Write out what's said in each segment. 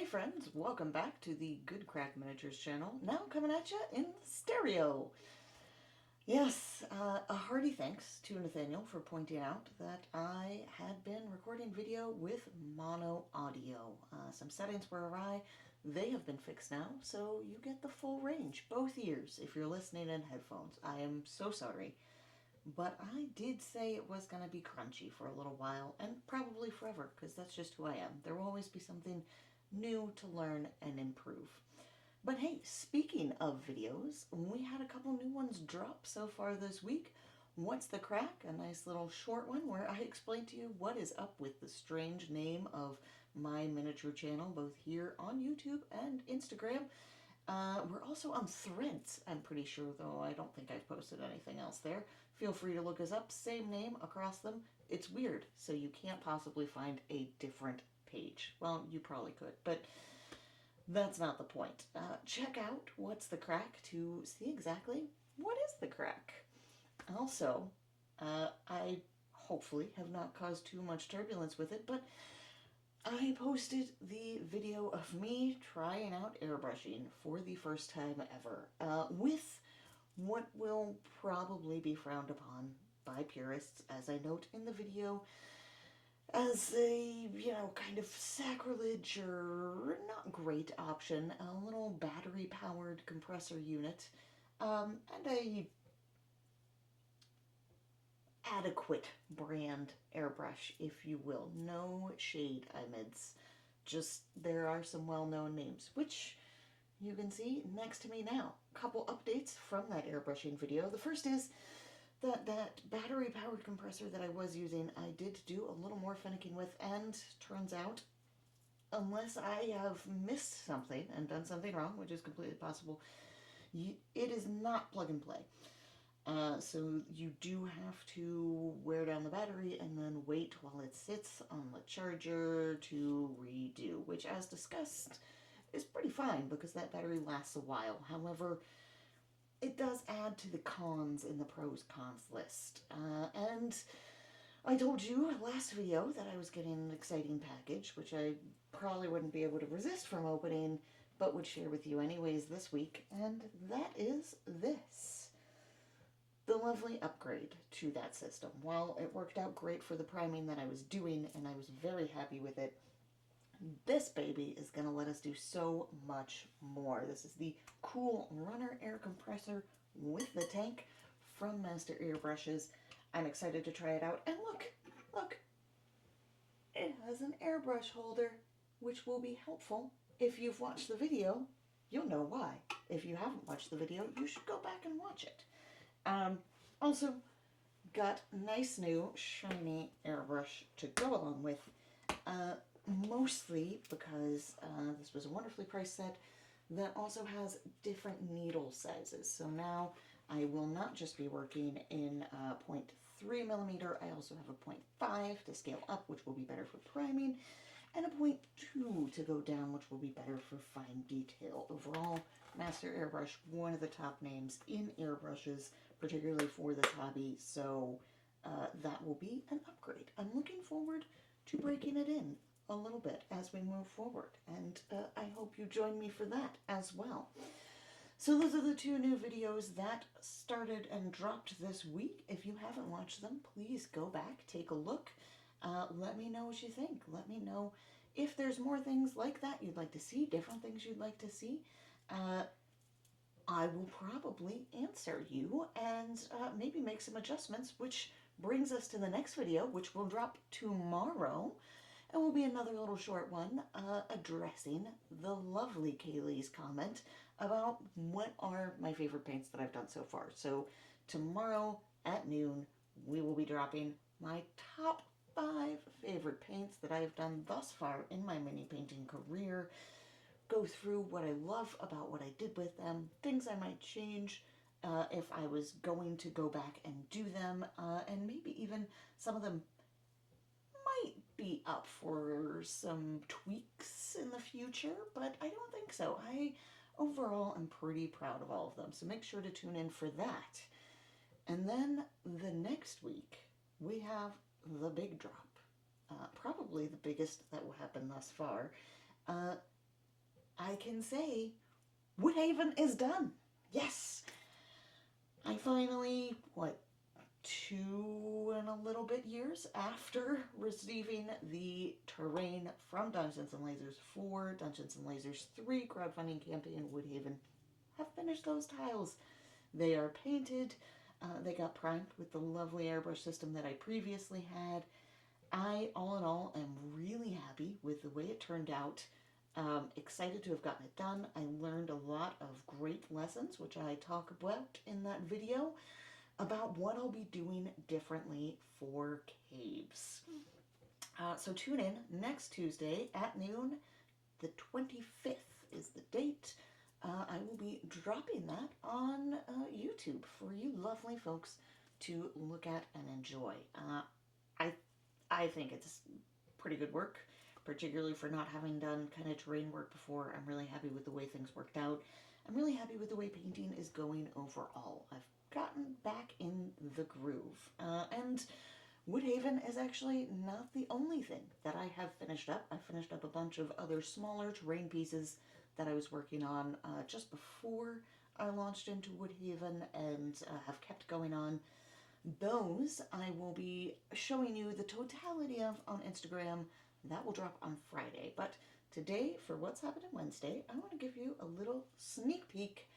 friends, welcome back to the Good Crack Miniatures channel, now coming at you in stereo. Yes, a hearty thanks to Nathaniel for pointing out that I had been recording video with mono audio. Some settings were awry. They have been fixed now, so you get the full range, both ears, if you're listening in headphones. I am so sorry. But I did say it was going to be crunchy for a little while, and probably forever, because that's just who I am. There will always be something new to learn and improve. But hey, speaking of videos, we had a couple new ones drop so far this week. What's the Crack? A nice little short one where I explain to you what is up with the strange name of my miniature channel, both here on YouTube and Instagram. We're also on Threads, I'm pretty sure, though I don't think I've posted anything else there. Feel free to look us up, same name across them. It's weird, so you can't possibly find a different page. Well, you probably could, but that's not the point. Check out What's the Crack to see exactly what is the crack. Also, I hopefully have not caused too much turbulence with it, but I posted the video of me trying out airbrushing for the first time ever, with what will probably be frowned upon by purists, as I note in the video, as a, kind of sacrilege or not great option, a little battery-powered compressor unit, and a adequate brand airbrush, if you will. No shade, Imids. Just, there are some well-known names, which you can see next to me now. Couple updates from that airbrushing video. The first is that battery-powered compressor that I was using, I did do a little more finicking with, and turns out, unless I have missed something and done something wrong, which is completely possible, it is not plug and play. So you do have to wear down the battery and then wait while it sits on the charger to redo, which, as discussed, is pretty fine because that battery lasts a while. However, it does add to the cons in the pros cons list. And I told you last video that I was getting an exciting package, which I probably wouldn't be able to resist from opening, but would share with you anyways this week, and that is this. The lovely upgrade to that system. While it worked out great for the priming that I was doing, and I was very happy with it, this baby is going to let us do so much more. This is the cool runner air compressor with the tank from Master Airbrushes. I'm excited to try it out. And look, it has an airbrush holder, which will be helpful. If you've watched the video, you'll know why. If you haven't watched the video, you should go back and watch it. Also, got nice new shiny airbrush to go along with, mostly because this was a wonderfully priced set that also has different needle sizes. So now I will not just be working in 0.3 millimeter, I also have a 0.5 to scale up, which will be better for priming, and a 0.2 to go down, which will be better for fine detail. Overall, Master Airbrush, one of the top names in airbrushes, particularly for this hobby, so that will be an upgrade. I'm looking forward to breaking it in a little bit as we move forward, and I hope you join me for that as well. So those are the two new videos that started and dropped this week. If you haven't watched them, please go back, take a look. Let me know what you think. Let me know if there's more things like that you'd like to see, different things you'd like to see. I will probably answer you and maybe make some adjustments, which brings us to the next video, which will drop tomorrow. And will be another little short one addressing the lovely Kaylee's comment about what are my favorite paints that I've done so far. So tomorrow at noon, we will be dropping my top 5 favorite paints that I have done thus far in my mini painting career. Go through what I love about what I did with them, things I might change if I was going to go back and do them, and maybe even some of them might be up for some tweaks in the future, but I don't think so. I overall am pretty proud of all of them, so make sure to tune in for that. And then the next week, we have the big drop. Probably the biggest that will happen thus far. I can say Woodhaven is done. Yes! I finally, 2 and a little bit years after receiving the terrain from Dungeons & Lasers 4, Dungeons & Lasers 3 crowdfunding campaign Woodhaven, have finished those tiles. They are painted. They got primed with the lovely airbrush system that I previously had. I, all in all, am really happy with the way it turned out. Excited to have gotten it done. I learned a lot of great lessons, which I talk about in that video, about what I'll be doing differently for caves. So tune in next Tuesday at noon. The 25th is the date. I will be dropping that on YouTube for you lovely folks to look at and enjoy. I think it's pretty good work, particularly for not having done kind of terrain work before. I'm really happy with the way things worked out. I'm really happy with the way painting is going overall. I've gotten back in the groove. And Woodhaven is actually not the only thing that I have finished up. I finished up a bunch of other smaller terrain pieces that I was working on just before I launched into Woodhaven and have kept going on. Those I will be showing you the totality of on Instagram. That will drop on Friday. But today, for What's Happening Wednesday, I want to give you a little sneak peek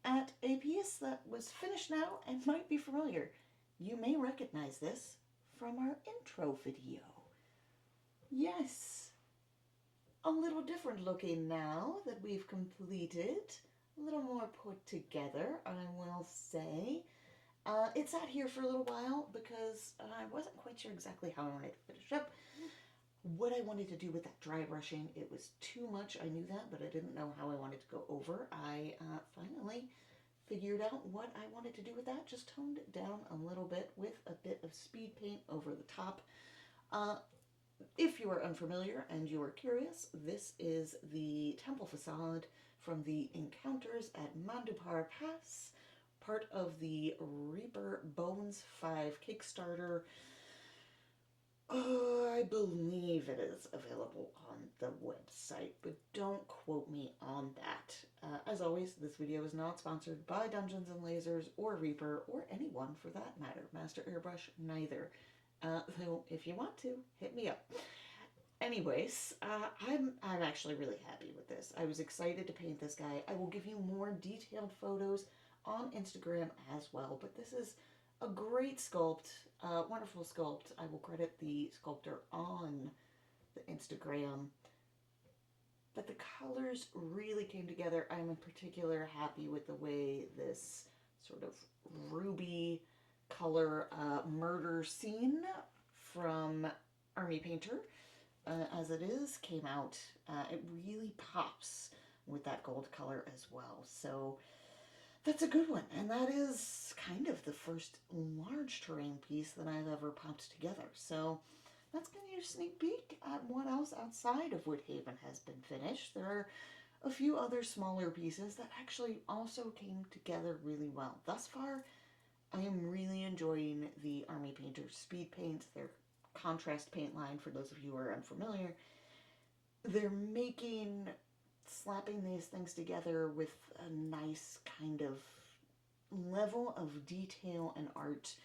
at a piece that was finished now and might be familiar. You may recognize this from our intro video. Yes, a little different looking now that we've completed. A little more put together, I will say. It sat here for a little while because I wasn't quite sure exactly how I wanted to finish up. What I wanted to do with that dry brushing, it was too much. I knew that, but I didn't know how I wanted to go over. I finally figured out what I wanted to do with that. Just toned it down a little bit with a bit of speed paint over the top. If you are unfamiliar and you are curious, this is the temple facade from the Encounters at Mandupar Pass, part of the Reaper Bones 5 Kickstarter. I believe it is available on the website, but don't quote me on that. As always, this video is not sponsored by Dungeons & Lasers or Reaper or anyone for that matter. Master Airbrush, neither. Though, if you want to, hit me up. Anyways, I'm actually really happy with this. I was excited to paint this guy. I will give you more detailed photos on Instagram as well, but this is a great sculpt, wonderful sculpt. I will credit the sculptor on the Instagram. But the colors really came together. I'm in particular happy with the way this sort of ruby color murder scene from Army Painter, as it is, came out. It really pops with that gold color as well. So that's a good one, and that is kind of the first large terrain piece that I've ever popped together. So that's going to be a sneak peek at what else outside of Woodhaven has been finished. There are a few other smaller pieces that actually also came together really well. Thus far, I am really enjoying the Army Painter speed paints, their contrast paint line, for those of you who are unfamiliar. They're slapping these things together with a nice kind of level of detail and art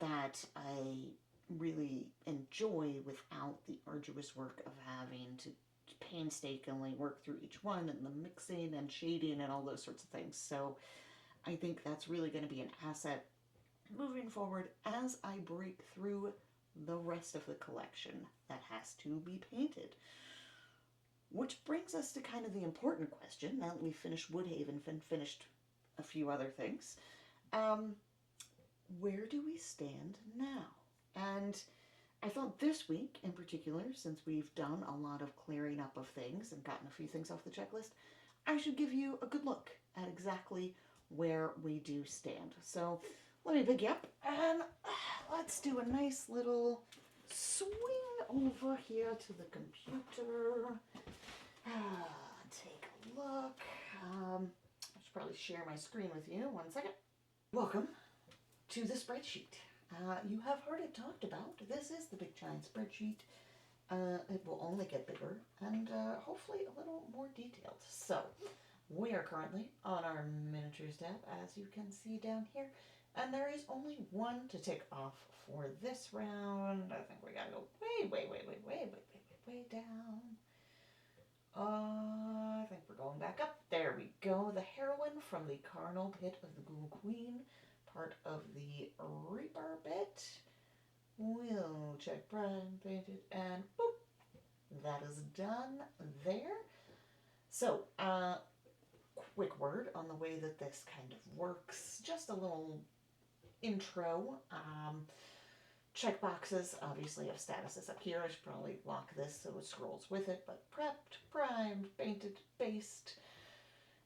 that I really enjoy without the arduous work of having to painstakingly work through each one and the mixing and shading and all those sorts of things. So I think that's really going to be an asset moving forward as I break through the rest of the collection that has to be painted. Which brings us to kind of the important question, now that we've finished Woodhaven and finished a few other things. Where do we stand now? And I thought this week in particular, since we've done a lot of clearing up of things and gotten a few things off the checklist, I should give you a good look at exactly where we do stand. So let me pick you up and let's do a nice little swing over here to the computer. Take a look. I should probably share my screen with you. 1 second. Welcome to the spreadsheet. You have heard it talked about. This is the Big Giant Spreadsheet. It will only get bigger and hopefully a little more detailed. So, we are currently on our miniatures tab, as you can see down here, and there is only one to tick off for this round. I think we gotta go way down. I think we're going back up. There we go. The heroine from the Carnal Pit of the Ghoul Queen, part of the Reaper bit. We'll check prime, painted, and boop. That is done there. So, quick word on the way that this kind of works. Just a little intro. Checkboxes obviously have statuses up here. I should probably lock this so it scrolls with it, but prepped, primed, painted, based.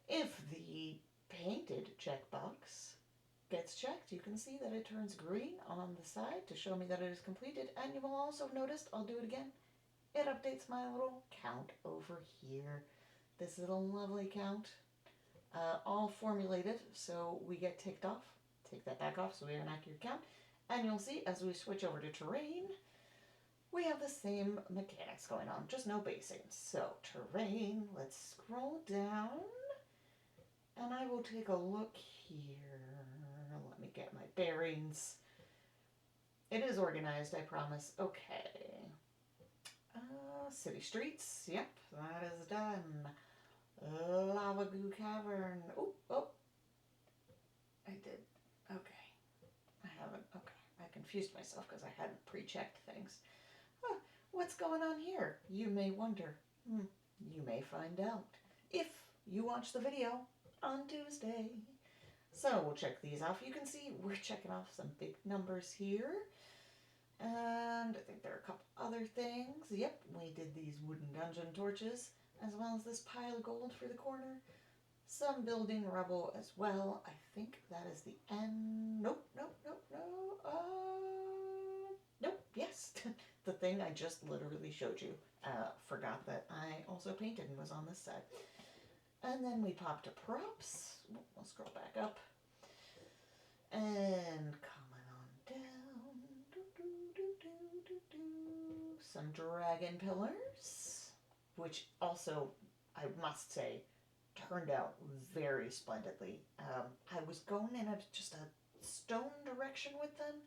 If the painted checkbox gets checked, you can see that it turns green on the side to show me that it is completed, and you will also notice, I'll do it again, it updates my little count over here. This is a lovely count, all formulated so we get ticked off. Take that back off so we have an accurate count. And you'll see as we switch over to terrain, we have the same mechanics going on, just no basing. So terrain, let's scroll down, and I will take a look here. Let me get my bearings. It is organized, I promise. Okay. City streets, yep, that is done. Lava Goo Cavern. Oh, I did. Okay. I haven't. Okay. I confused myself because I hadn't pre-checked things. Huh, what's going on here? You may wonder. You may find out if you watch the video on Tuesday. So we'll check these off. You can see we're checking off some big numbers here. And I think there are a couple other things. Yep, we did these wooden dungeon torches, as well as this pile of gold for the corner. Some building rubble as well. I think that is the end. Nope. Nope, yes. The thing I just literally showed you. Forgot that I also painted and was on this side. And then we pop to props. We'll scroll back up. And coming on down. Some dragon pillars, which also, I must say, turned out very splendidly. I was going in just a stone direction with them,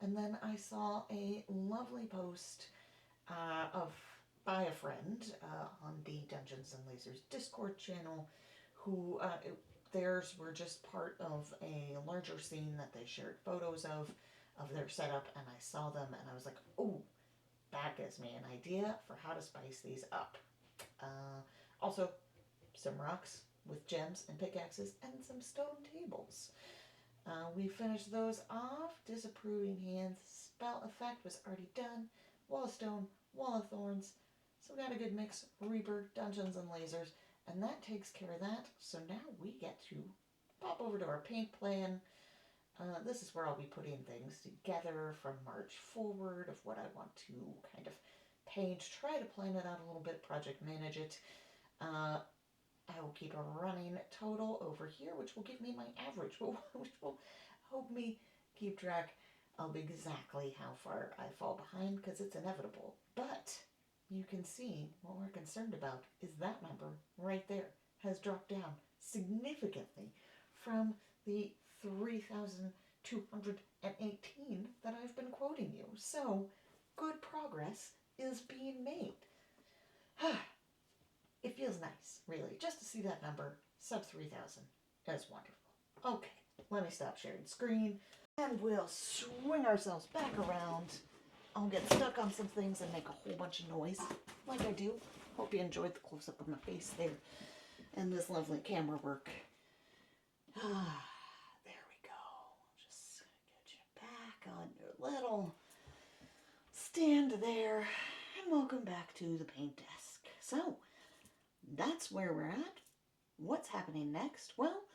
and then I saw a lovely post by a friend on the Dungeons and Lasers Discord channel, who theirs were just part of a larger scene that they shared photos of their setup, and I saw them and I was like, oh, that gives me an idea for how to spice these up. Also, some rocks with gems and pickaxes and some stone tables. We finished those off. Disapproving hands spell effect was already done. Wall of stone, wall of thorns. So we got a good mix. Reaper, dungeons, and lasers. And that takes care of that. So now we get to pop over to our paint plan. This is where I'll be putting things together from March forward of what I want to kind of paint. Try to plan it out a little bit, project manage it. I will keep a running total over here, which will give me my average, which will help me keep track of exactly how far I fall behind, because it's inevitable. But you can see what we're concerned about is that number right there has dropped down significantly from the 3,218 that I've been quoting you. So good progress is being made. It feels nice, really, just to see that number, sub 3,000. That's wonderful. Okay, let me stop sharing screen, and we'll swing ourselves back around. I'll get stuck on some things and make a whole bunch of noise, like I do. Hope you enjoyed the close-up of my face there, and this lovely camera work. There we go. Just get you back on your little stand there, and welcome back to the paint desk. So, that's where we're at. What's happening next? Well,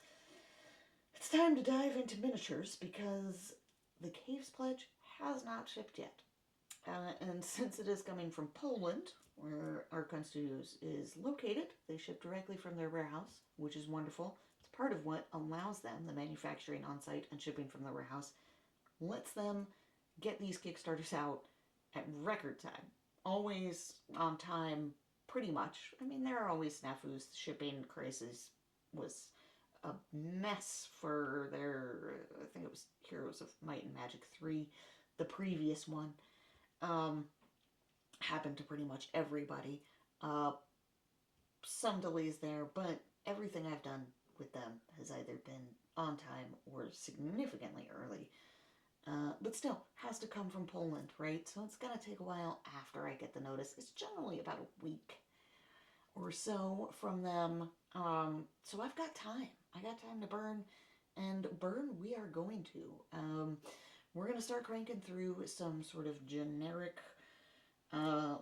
it's time to dive into miniatures because the Caves Pledge has not shipped yet. And since it is coming from Poland, where Archon Studios is located, they ship directly from their warehouse, which is wonderful. It's part of what allows them, the manufacturing on-site and shipping from the warehouse, lets them get these Kickstarters out at record time. always on time, pretty much. I mean, there are always snafus. Shipping crisis was a mess for their, I think it was Heroes of Might and Magic 3, the previous one. Happened to pretty much everybody. Some delays there, but everything I've done with them has either been on time or significantly early. But still, has to come from Poland, right? So it's gonna take a while after I get the notice. It's generally about a week or so from them. So I've got time. I got time to burn, and burn we are going to. We're gonna start cranking through some sort of generic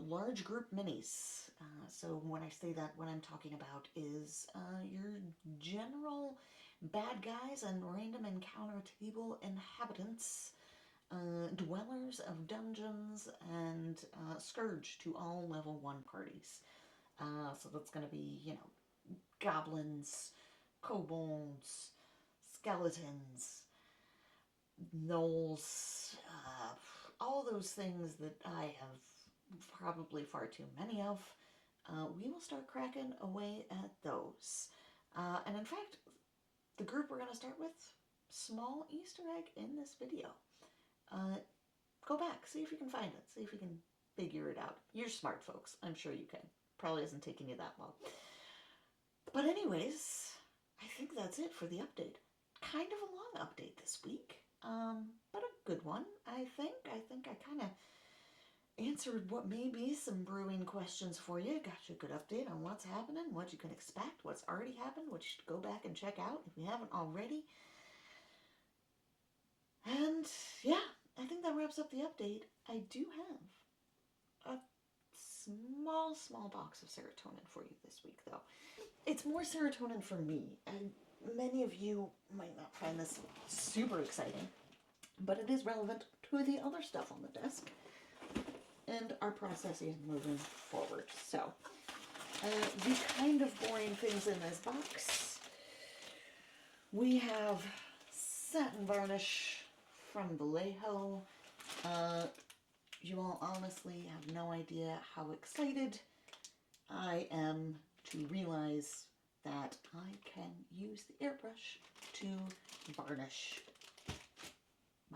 large group minis. So when I say that, what I'm talking about is your general bad guys and random encounter table inhabitants, dwellers of dungeons, and scourge to all level 1 parties. So that's going to be, goblins, kobolds, skeletons, gnolls, all those things that I have probably far too many of. We will start cracking away at those. And in fact, the group we're going to start with, small Easter egg in this video. Go back, see if you can find it, see if you can figure it out. You're smart folks, I'm sure you can. Probably isn't taking you that long. But anyways, I think that's it for the update. Kind of a long update this week, but a good one, I think. I think I kind of answered what may be some brewing questions for you. Got you a good update on what's happening, what you can expect, what's already happened, what you should go back and check out if you haven't already. And yeah, I think that wraps up the update. I do have a small box of serotonin for you this week, though. It's more serotonin for me, and many of you might not find this super exciting, but it is relevant to the other stuff on the desk and our processes moving forward. So, the kind of boring things in this box. We have satin varnish from Vallejo. You all honestly have no idea how excited I am to realize that I can use the airbrush to varnish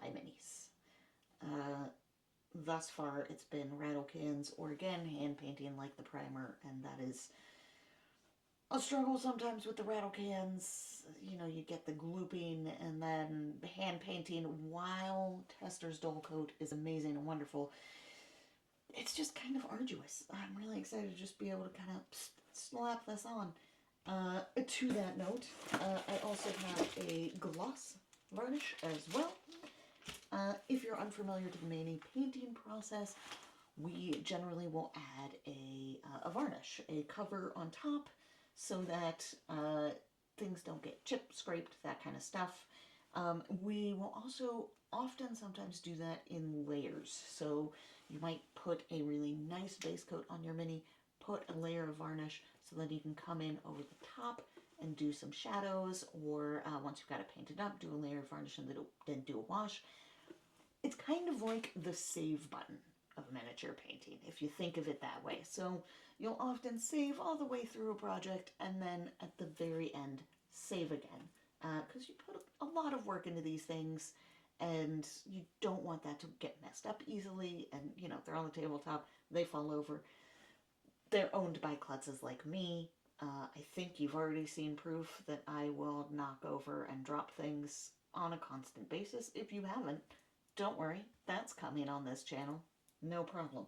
my minis. Thus far, it's been rattle cans or, again, hand painting like the primer, and that is a struggle sometimes with the rattle cans. You get the glooping, and then hand painting while Tester's Dull Coat is amazing and wonderful. It's just kind of arduous. I'm really excited to just be able to kind of slap this on. To that note, I also have a gloss varnish as well. If you're unfamiliar to the mani painting process, we generally will add a varnish, a cover on top, so that things don't get chipped, scraped, that kind of stuff. We will also sometimes do that in layers. So you might put a really nice base coat on your mini, put a layer of varnish, so that you can come in over the top and do some shadows, or once you've got it painted up, do a layer of varnish and then do a wash. It's kind of like the save button of miniature painting, if you think of it that way. So you'll often save all the way through a project, and then at the very end, save again. Because you put a lot of work into these things, and you don't want that to get messed up easily, and, they're on the tabletop, they fall over. They're owned by klutzes like me. I think you've already seen proof that I will knock over and drop things on a constant basis. If you haven't, don't worry, that's coming on this channel. No problem.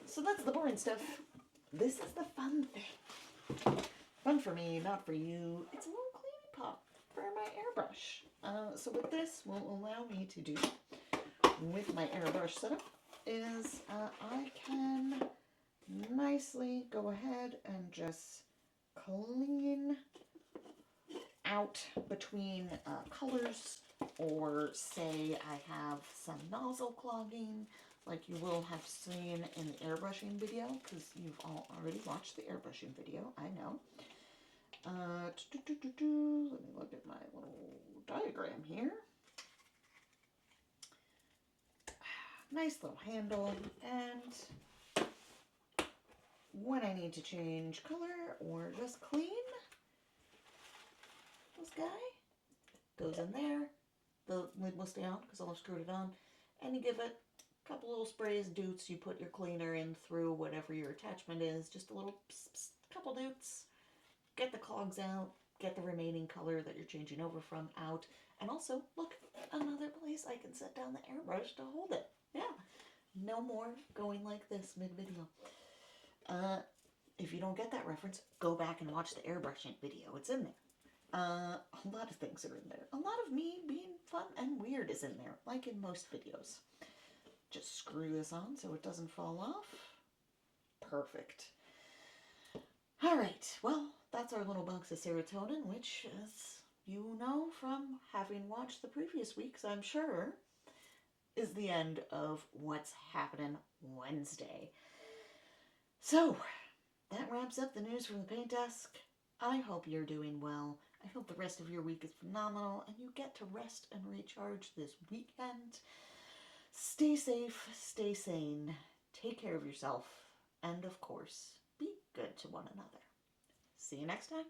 So that's the boring stuff. This is the fun thing. Fun for me, not for you. It's a little cleaning pop for my airbrush. So what this will allow me to do with my airbrush setup is I can nicely go ahead and just clean out between colors, or say I have some nozzle clogging like you will have seen in the airbrushing video, because you've all already watched the airbrushing video, I know. Let me look at my little diagram here. Nice little handle, and when I need to change color or just clean, this guy goes in there. The lid will stay on because I'll have screwed it on. And you give it a couple little sprays, doots. You put your cleaner in through whatever your attachment is. Just a little pss, pss, couple doots. Get the clogs out. Get the remaining color that you're changing over from out. And also, look, another place I can set down the airbrush to hold it. Yeah, no more going like this mid-video. If you don't get that reference, go back and watch the airbrushing video. It's in there. A lot of things are in there. A lot of me being fun and weird is in there, like in most videos. Just screw this on so it doesn't fall off. Perfect. Alright, well, that's our little box of serotonin, which, as you know from having watched the previous weeks, I'm sure, is the end of what's happening Wednesday. So, that wraps up the news from the paint desk. I hope you're doing well. I hope the rest of your week is phenomenal and you get to rest and recharge this weekend. Stay safe, stay sane, take care of yourself, and of course, be good to one another. See you next time.